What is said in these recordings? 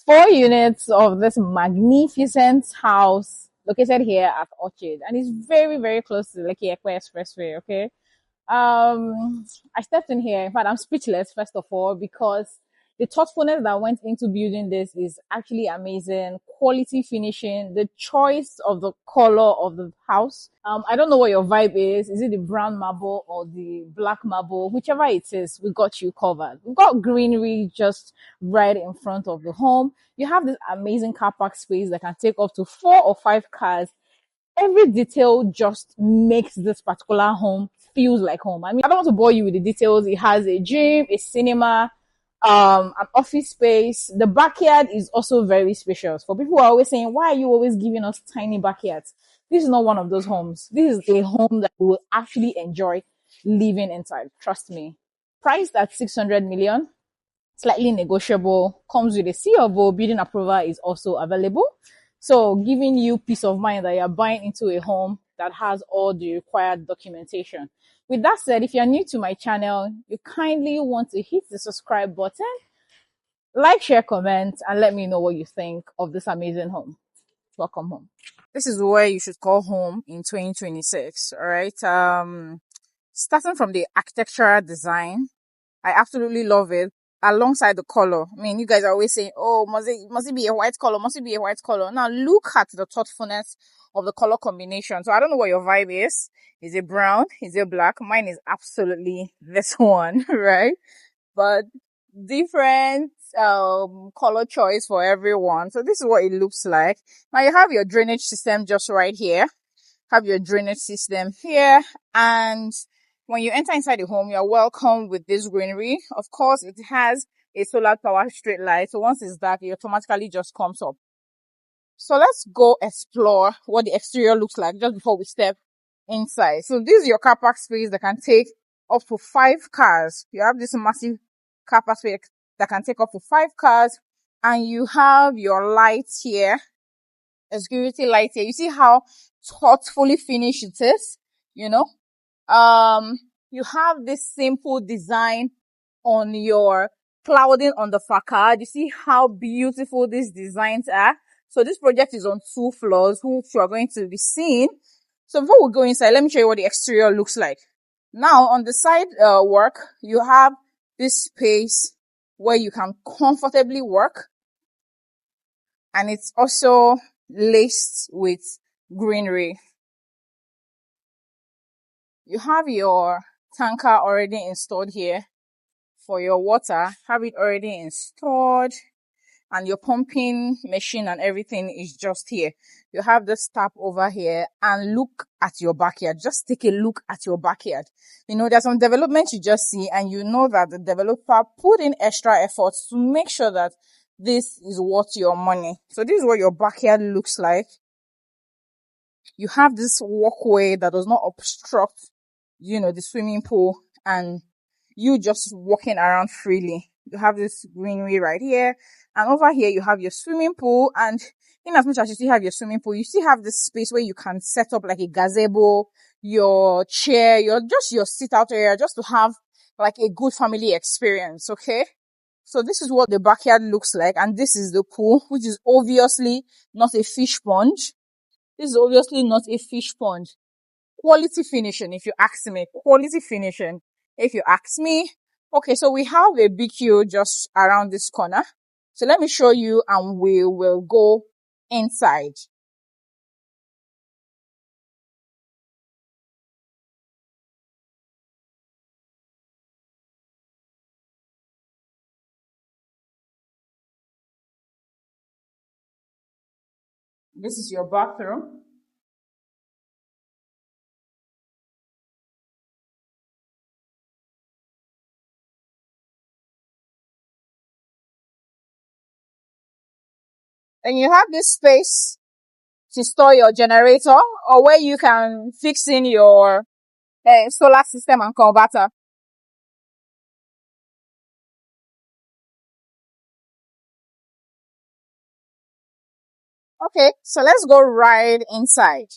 Four units of this magnificent house located here at Orchid, and it's very, very close to the Lekki Expressway. Okay, I stepped in here. In fact, I'm speechless, first of all, because the thoughtfulness that went into building this is actually amazing. Quality finishing, the choice of the color of the house. I don't know what your vibe is. Is it the brown marble or the black marble? Whichever it is, we got you covered. We've got greenery just right in front of the home. You have this amazing car park space that can take up to 4 or 5 cars. Every detail just makes this particular home feels like home. I mean, I don't want to bore you with the details. It has a gym, a cinema, an office space. The backyard is also very spacious. For people who are always saying, why are you always giving us tiny backyards? This is not one of those homes. This is a home that you will actually enjoy living inside. Trust me. Priced at 600 million, slightly negotiable, comes with a C of O, building approval is also available. So giving you peace of mind that you're buying into a home that has all the required documentation. With that said, if you're new to my channel, you kindly want to hit the subscribe button, like, share, comment, and let me know what you think of this amazing home. Welcome home. This is where you should call home in 2026. All right. Starting from the architectural design, I absolutely love it. Alongside the color. I mean, you guys are always saying, oh, must it be a white color? Must it be a white color? Now look at the thoughtfulness of the color combination. So I don't know what your vibe is. Is it brown? Is it black? Mine is absolutely this one, right? But different color choice for everyone. So this is what it looks like. Now you have your drainage system just right here. Have your drainage system here, and when you enter inside the home, you're welcome with this greenery. Of course, it has a solar power street light. So once it's dark, it automatically just comes up. So let's go explore what the exterior looks like just before we step inside. So this is your car park space that can take up to 5 cars. You have this massive car park space that can take up to 5 cars. And you have your lights here, a security light here. You see how thoughtfully finished it is, you know? You have this simple design on your clouding on the facade. You see how beautiful these designs are. So this project is on 2 floors, which you are going to be seeing. So before we go inside, let me show you what the exterior looks like. Now on the side work, you have this space where you can comfortably work. And it's also laced with greenery. You have your tanker already installed here for your water. Have it already installed, and your pumping machine and everything is just here. You have this tap over here, and look at your backyard. Just take a look at your backyard. You know, there's some development you just see, and you know that the developer put in extra efforts to make sure that this is worth your money. So this is what your backyard looks like. You have this walkway that does not obstruct, you know, the swimming pool, and you just walking around freely. You have this greenery right here, and over here you have your swimming pool. And in as much as you still have your swimming pool, you still have this space where you can set up like a gazebo, your chair, your sit out area, just to have like a good family experience. Okay. So this is what the backyard looks like, and this is the pool, which is obviously not a fish pond. This is obviously not a fish pond. Quality finishing, if you ask me. Quality finishing, if you ask me. Okay, so we have a BQ just around this corner. So let me show you, and we will go inside. This is your bathroom. And you have this space to store your generator, or where you can fix in your solar system and converter. Okay, so let's go right inside.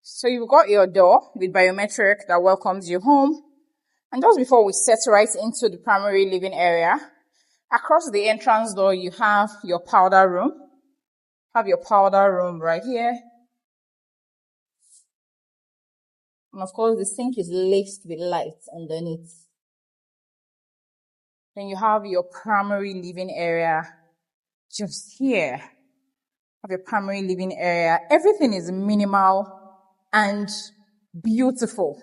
So you've got your door with biometric that welcomes you home. And just before we set right into the primary living area, across the entrance door, you have your powder room. Have your powder room right here. And of course, the sink is laced with lights underneath. Then you have your primary living area just here. Have your primary living area. Everything is minimal and beautiful.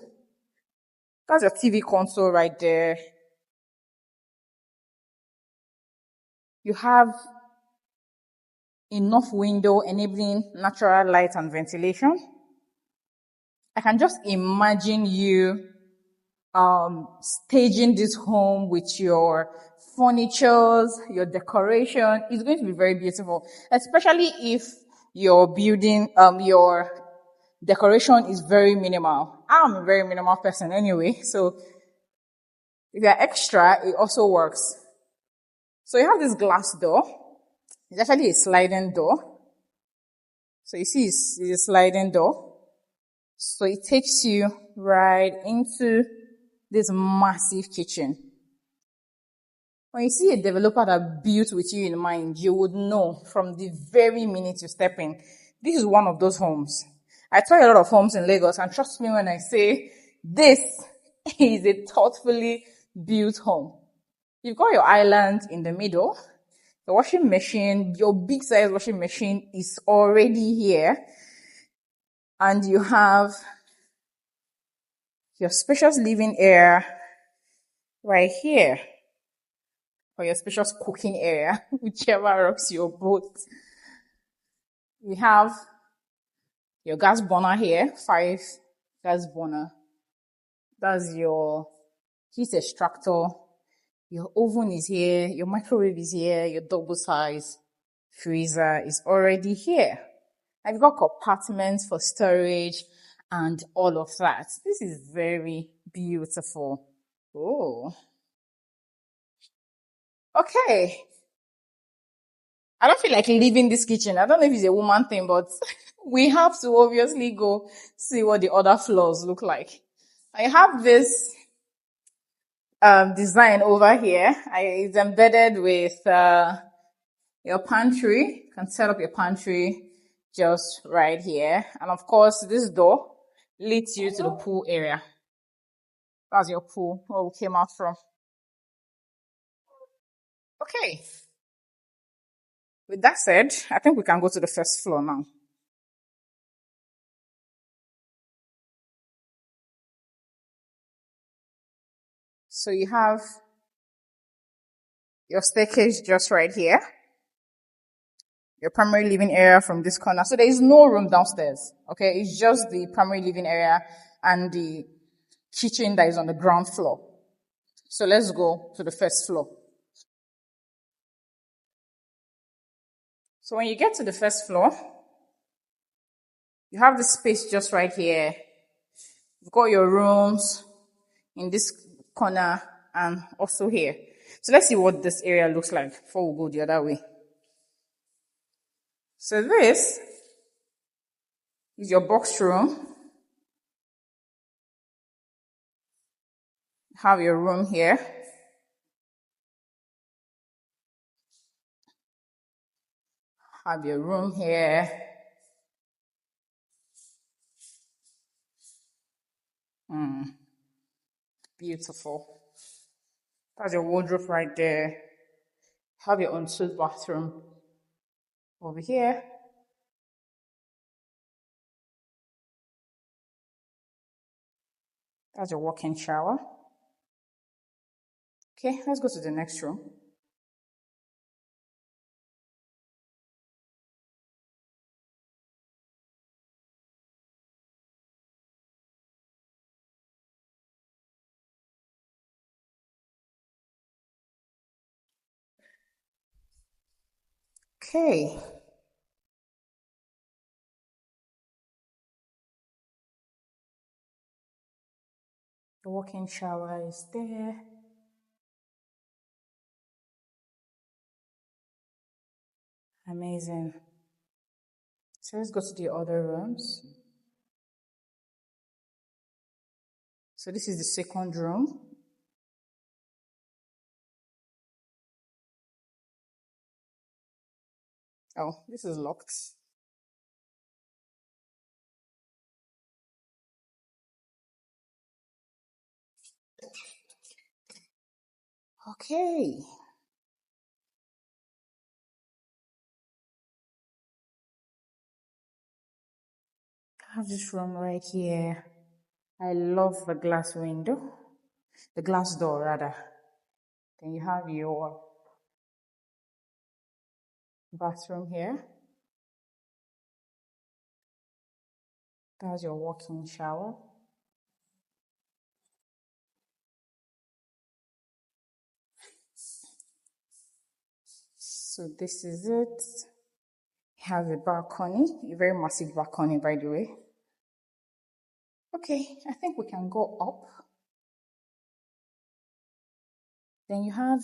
That's your TV console right there. You have enough window enabling natural light and ventilation. I can just imagine you staging this home with your furnitures, your decoration. It's going to be very beautiful, especially if your building, your decoration is very minimal. I'm a very minimal person anyway, so if you're extra, it also works. So you have this glass door. It's actually a sliding door. So you see it's a sliding door. So it takes you right into this massive kitchen. When you see a developer that built with you in mind, you would know from the very minute you step in, this is one of those homes. I tour a lot of homes in Lagos, and trust me when I say this is a thoughtfully built home. You've got your island in the middle. The washing machine, your big size washing machine is already here. And you have your spacious living area right here. Or your spacious cooking area, whichever rocks your boat. We have your gas burner here, 5 gas burner. That's your heat extractor. Your oven is here, your microwave is here, your double size freezer is already here. I've got compartments for storage and all of that. This is very beautiful. Oh, okay. I don't feel like leaving this kitchen. I don't know if it's a woman thing, but we have to obviously go see what the other floors look like. I have this design over here. It's embedded with your pantry. You can set up your pantry just right here. And of course, this door leads you to the pool area. That's your pool, where we came out from. Okay. With that said, I think we can go to the first floor now. So you have your staircase just right here. Your primary living area from this corner. So there is no room downstairs. Okay. It's just the primary living area and the kitchen that is on the ground floor. So let's go to the first floor. So when you get to the first floor, you have the space just right here. You've got your rooms in this corner and also here. So let's see what this area looks like before we go the other way. So this is your box room. Have your room here. Have your room here. Beautiful. That's your wardrobe right there. Have your ensuite bathroom over here. That's your walk-in shower. Okay, let's go to the next room. Okay. The walk-in shower is there. Amazing. So let's go to the other rooms. So this is the second room. Oh, this is locked. Okay. I have this room right here. I love the glass window, the glass door rather. Then you have your bathroom here. That's your walk-in shower. So this is it. You have a balcony, a very massive balcony, by the way. Okay, I think we can go up. Then you have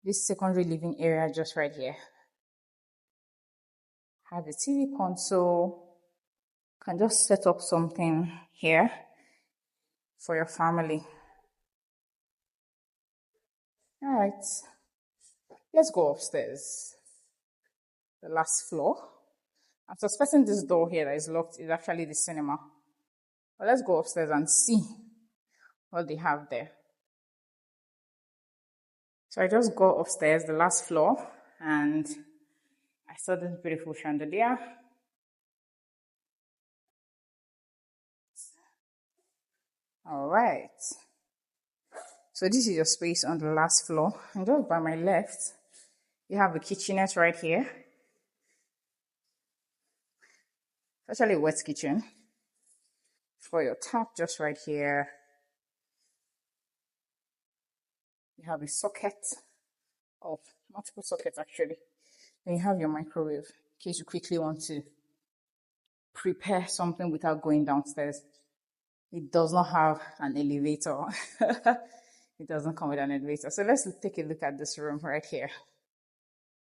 this secondary living area just right here. Have a TV console. Can just set up something here for your family. All right, let's go upstairs. The last floor. I'm suspecting this door here that is locked is actually the cinema. But let's go upstairs and see what they have there. So I just go upstairs, the last floor, and I saw this beautiful chandelier. All right. So this is your space on the last floor. And just by my left, you have a kitchenette right here. It's actually a wet kitchen. For your tap just right here. You have a socket. Oh, multiple sockets actually. Then you have your microwave in case you quickly want to prepare something without going downstairs. It does not have an elevator. It doesn't come with an elevator. So let's take a look at this room right here.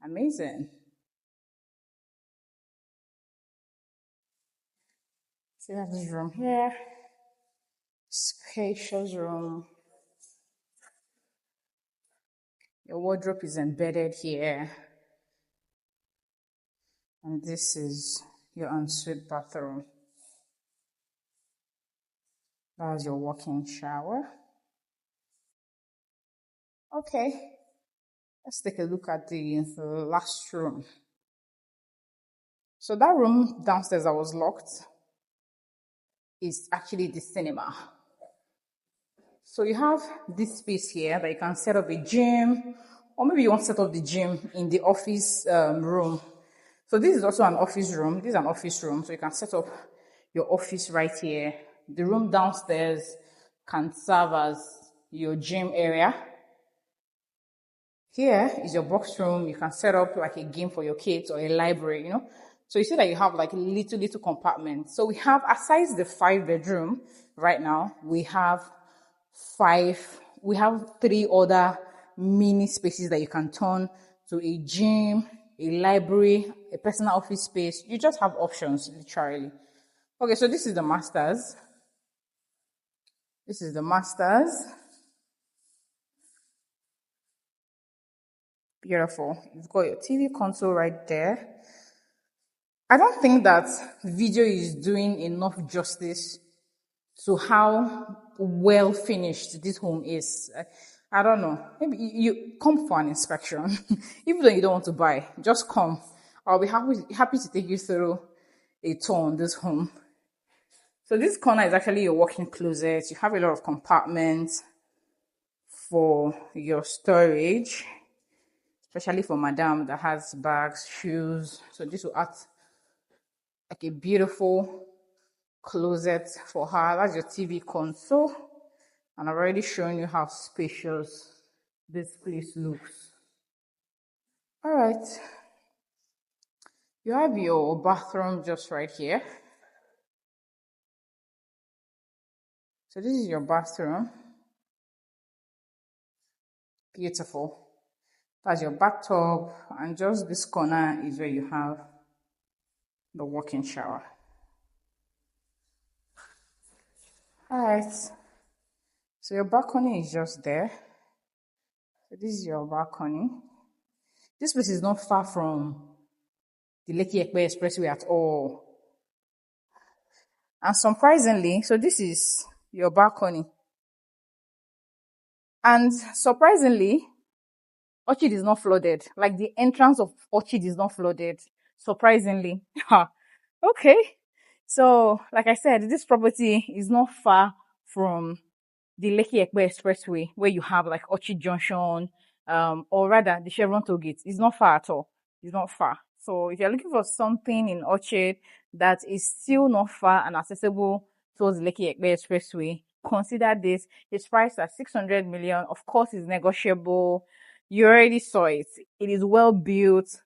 Amazing. So you have this room here. Spacious room. Your wardrobe is embedded here. And this is your ensuite bathroom. That's your walk-in shower. Okay, let's take a look at the last room. So that room downstairs that was locked is actually the cinema. So you have this space here that you can set up a gym, or maybe you want to set up the gym in the office room. So this is also an office room. This is an office room, so you can set up your office right here. The room downstairs can serve as your gym area. Here is your box room. You can set up like a game for your kids or a library, you know. So you see that you have like little compartments. So we have, aside the 5-bedroom right now, we have three other mini spaces that you can turn to a gym, a library, a personal office space. You just have options, literally. Okay, so this is the masters. This is the masters. Beautiful. You've got your TV console right there. I don't think that video is doing enough justice to how well finished this home is. I don't know. Maybe you come for an inspection. Even though you don't want to buy, just come. I'll be happy to take you through a tour on this home. So this corner is actually your walk-in closet. You have a lot of compartments for your storage, especially for madam that has bags, shoes. So this will act like a beautiful closet for her. That's your TV console. And I've already shown you how spacious this place looks. All right. You have your bathroom just right here. So this is your bathroom. Beautiful. That's your bathtub. And just this corner is where you have the walk-in shower. All right. So your balcony is just there. So this is your balcony. This place is not far from the Lekki Expressway at all. And surprisingly, so this is your balcony. And surprisingly, Orchid is not flooded. Like the entrance of Orchid is not flooded. Surprisingly. Okay. So, like I said, this property is not far from the Lekki Expressway, where you have like Orchid Junction, or rather the Chevron toll gate. It's not far at all. It's not far. So if you're looking for something in Orchid that is still not far and accessible towards Lekki Expressway, consider this. It's priced at 600 million. Of course, it's negotiable. You already saw it. It is well built.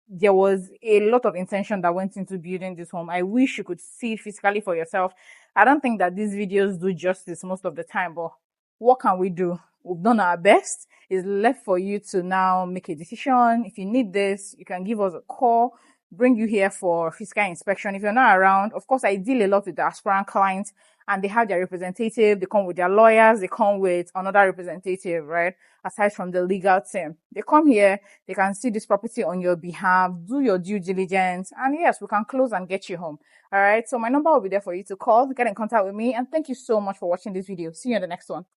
There was a lot of intention that went into building this home. I wish you could see it physically for yourself. I don't think that these videos do justice most of the time, but what can we do? We've done our best. It's left for you to now make a decision. If you need this, you can give us a call, bring you here for physical inspection. If you're not around, of course, I deal a lot with the aspirant clients, and they have their representative. They come with their lawyers. They come with another representative, right? Aside from the legal team. They come here. They can see this property on your behalf, do your due diligence, and yes, we can close and get you home. All right. So my number will be there for you to call, get in contact with me. And thank you so much for watching this video. See you in the next one.